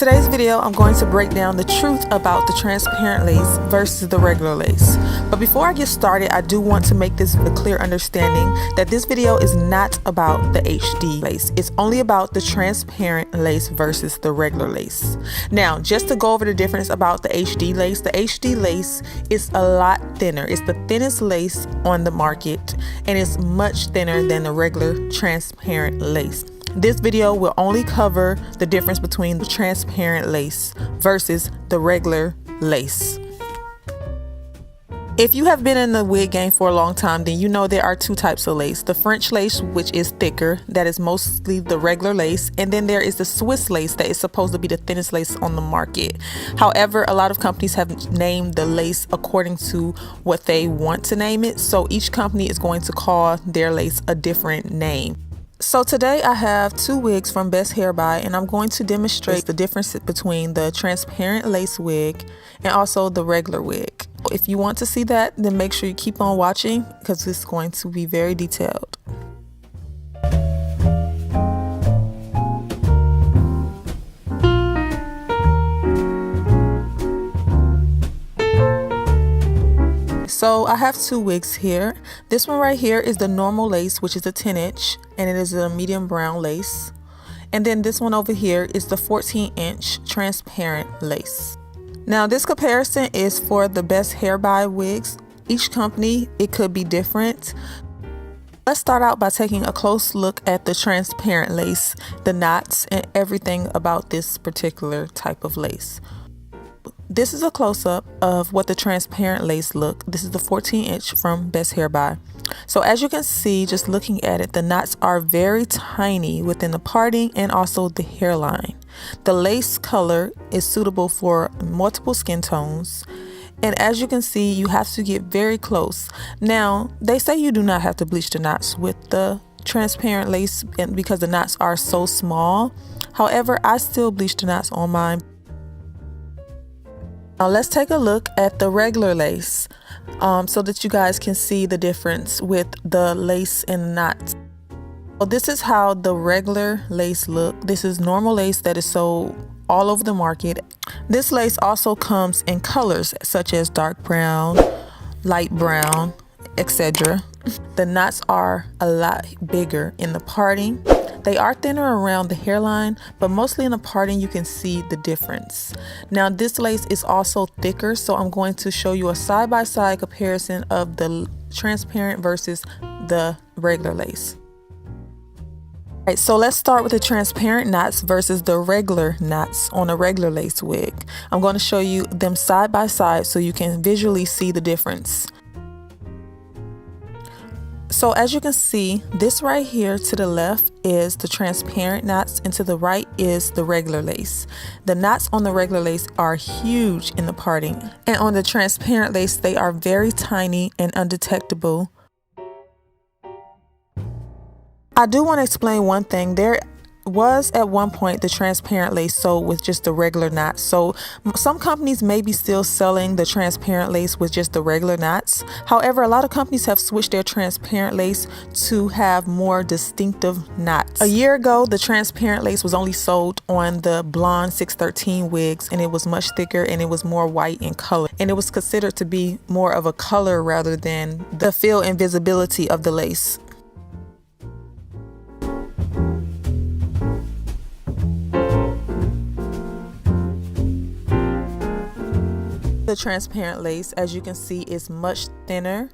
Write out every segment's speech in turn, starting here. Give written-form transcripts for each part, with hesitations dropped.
today's video, I'm going to break down the truth about the transparent lace versus the regular lace. But before I get started, I do want to make this a clear understanding that this video is not about the HD lace. It's only about the transparent lace versus the regular lace. Now, just to go over the difference about the HD lace is a lot thinner. It's the thinnest lace on the market, and it's much thinner than the regular transparent lace. This video will only cover the difference between the transparent lace versus the regular lace. If you have been in the wig game for a long time, then you know there are two types of lace. The French lace, which is thicker, that is mostly the regular lace, and then there is the Swiss lace that is supposed to be the thinnest lace on the market. However, a lot of companies have named the lace according to what they want to name it, so each company is going to call their lace a different name. So today I have two wigs from BestHairBuy, and I'm going to demonstrate the difference between the transparent lace wig and also the regular wig. If you want to see that, then make sure you keep on watching because it's going to be very detailed. So I have two wigs here. This one right here is the normal lace, which is a 10-inch, and it is a medium brown lace. And then this one over here is the 14-inch transparent lace. Now this comparison is for the BestHairBuy wigs. Each company, it could be different. Let's start out by taking a close look at the transparent lace, the knots, and everything about this particular type of lace. This is a close-up of what the transparent lace look. This is the 14-inch from BestHairBuy. So as you can see, just looking at it, the knots are very tiny within the parting and also the hairline. The lace color is suitable for multiple skin tones. And as you can see, you have to get very close. Now, they say you do not have to bleach the knots with the transparent lace because the knots are so small. However, I still bleach the knots on mine. Now let's take a look at the regular lace so that you guys can see the difference with the lace and knots. So this is how the regular lace look. This is normal lace that is sold all over the market. This lace also comes in colors such as dark brown, light brown, etc. The knots are a lot bigger in the parting. They are thinner around the hairline, but mostly in the parting you can see the difference. Now this lace is also thicker, so I'm going to show you a side-by-side comparison of the transparent versus the regular lace. Alright, so let's start with the transparent knots versus the regular knots on a regular lace wig. I'm going to show you them side by side so you can visually see the difference. So as you can see, this right here to the left is the transparent knots and to the right is the regular lace. The knots on the regular lace are huge in the parting, and on the transparent lace they are very tiny and undetectable. I do want to explain one thing. There was at one point the transparent lace sold with just the regular knots, so some companies may be still selling the transparent lace with just the regular knots. However, a lot of companies have switched their transparent lace to have more distinctive knots. A year ago, the transparent lace was only sold on the blonde 613 wigs, and it was much thicker and it was more white in color, and it was considered to be more of a color rather than the feel and visibility of the lace. The transparent lace, as you can see, is much thinner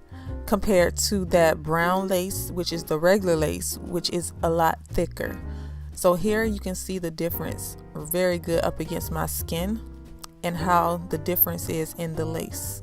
compared to that brown lace, which is the regular lace, which is a lot thicker. So here you can see the difference very good up against my skin and how the difference is in the lace.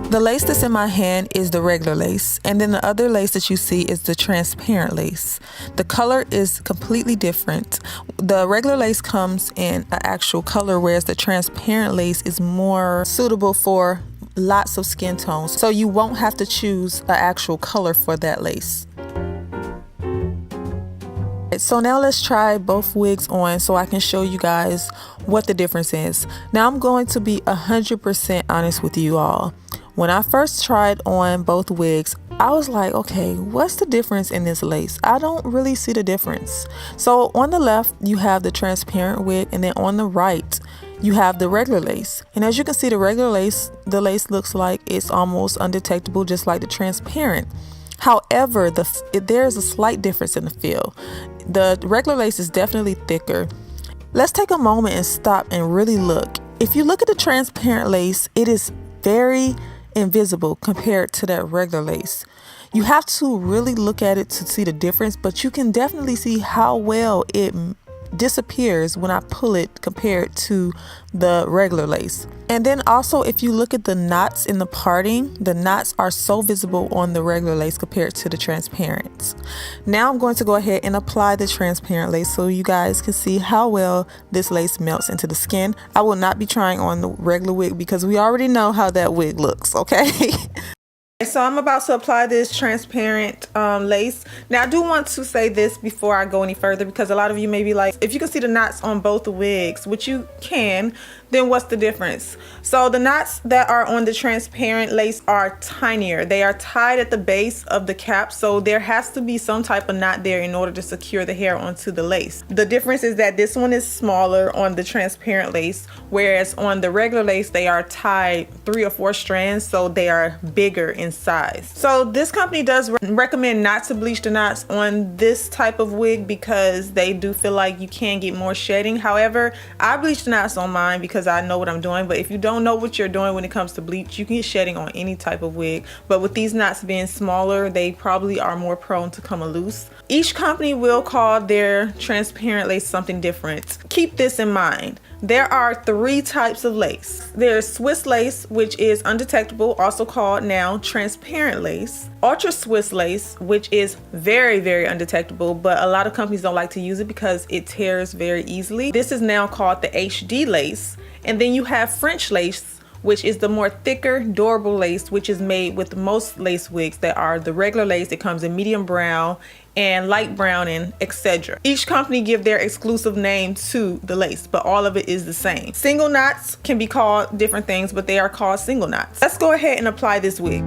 The lace that's in my hand is the regular lace, and then the other lace that you see is the transparent lace. The color is completely different. The regular lace comes in an actual color, whereas the transparent lace is more suitable for lots of skin tones, so you won't have to choose an actual color for that lace. So now let's try both wigs on so I can show you guys what the difference is. Now I'm going to be 100% honest with you all. When I first tried on both wigs, I was like, okay, what's the difference in this lace? I don't really see the difference. So on the left, you have the transparent wig, and then on the right, you have the regular lace. And as you can see, the regular lace, the lace looks like it's almost undetectable, just like the transparent. However, there's a slight difference in the feel. The regular lace is definitely thicker. Let's take a moment and stop and really look. If you look at the transparent lace, it is very invisible compared to that regular lace. You have to really look at it to see the difference, but you can definitely see how well it disappears when I pull it compared to the regular lace. And then also, if you look at the knots in the parting, the knots are so visible on the regular lace compared to the transparent. Now I'm going to go ahead and apply the transparent lace so you guys can see how well this lace melts into the skin. I will not be trying on the regular wig because we already know how that wig looks, okay? So I'm about to apply this transparent lace. Now I do want to say this before I go any further, because a lot of you may be like, if you can see the knots on both the wigs, which you can, then what's the difference? So the knots that are on the transparent lace are tinier. They are tied at the base of the cap, so there has to be some type of knot there in order to secure the hair onto the lace. The difference is that this one is smaller on the transparent lace, whereas on the regular lace they are tied 3 or 4 strands, so they are bigger in size. So this company does recommend not to bleach the knots on this type of wig because they do feel like you can get more shedding. However, I bleach the knots on mine because I know what I'm doing, but if you don't know what you're doing when it comes to bleach, you can get shedding on any type of wig. But with these knots being smaller, they probably are more prone to come loose. Each company will call their transparent lace something different. Keep this in mind. There are 3 types of lace. There's Swiss lace, which is undetectable, also called now transparent lace. Ultra Swiss lace, which is very, very undetectable, but a lot of companies don't like to use it because it tears very easily. This is now called the HD lace. And then you have French lace, which is the more thicker, durable lace, which is made with most lace wigs that are the regular lace. It comes in medium brown and light brown and etc. Each company give their exclusive name to the lace, but all of it is the same. Single knots can be called different things, but they are called single knots. Let's go ahead and apply this wig.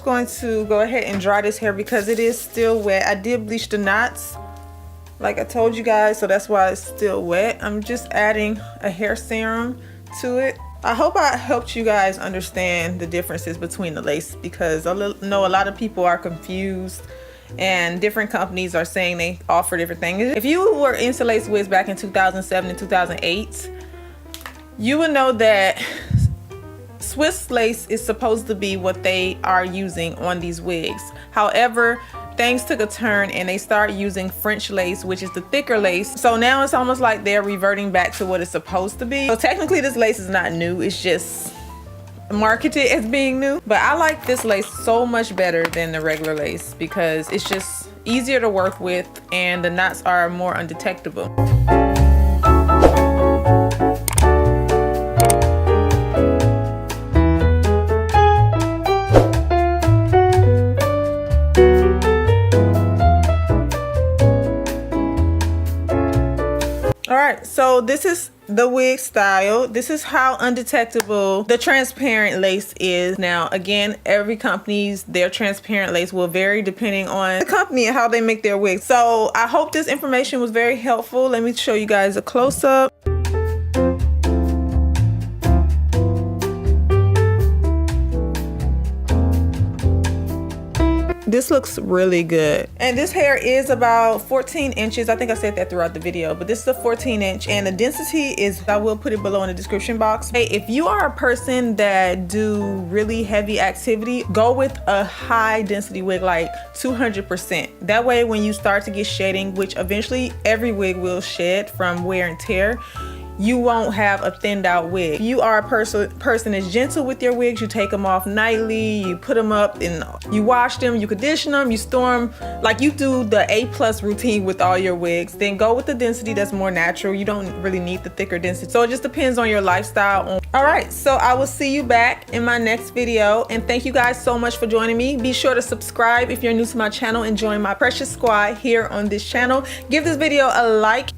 Going to go ahead and dry this hair because it is still wet. I did bleach the knots like I told you guys, so that's why it's still wet. I'm just adding a hair serum to it. I hope I helped you guys understand the differences between the lace, because I know a lot of people are confused and different companies are saying they offer different things. If you were into lace wigs back in 2007 and 2008, you would know that Swiss lace is supposed to be what they are using on these wigs. However, things took a turn and they started using French lace, which is the thicker lace. So now it's almost like they're reverting back to what it's supposed to be. So technically this lace is not new, it's just marketed as being new. But I like this lace so much better than the regular lace because it's just easier to work with and the knots are more undetectable. Alright, so this is the wig style. This is how undetectable the transparent lace is. Now again, every company's their transparent lace will vary depending on the company and how they make their wigs. So I hope this information was very helpful. Let me show you guys a close-up. This looks really good. And this hair is about 14 inches. I think I said that throughout the video, but this is a 14 inch and the density is, I will put it below in the description box. Hey, if you are a person that do really heavy activity, go with a high density wig like 200%. That way when you start to get shedding, which eventually every wig will shed from wear and tear, you won't have a thinned out wig. If you are a person that's gentle with your wigs, you take them off nightly, you put them up and you wash them, you condition them, you store them, like you do the A+ routine with all your wigs, then go with the density that's more natural. You don't really need the thicker density. So it just depends on your lifestyle. All right, so I will see you back in my next video, and thank you guys so much for joining me. Be sure to subscribe if you're new to my channel and join my precious squad here on this channel. Give this video a like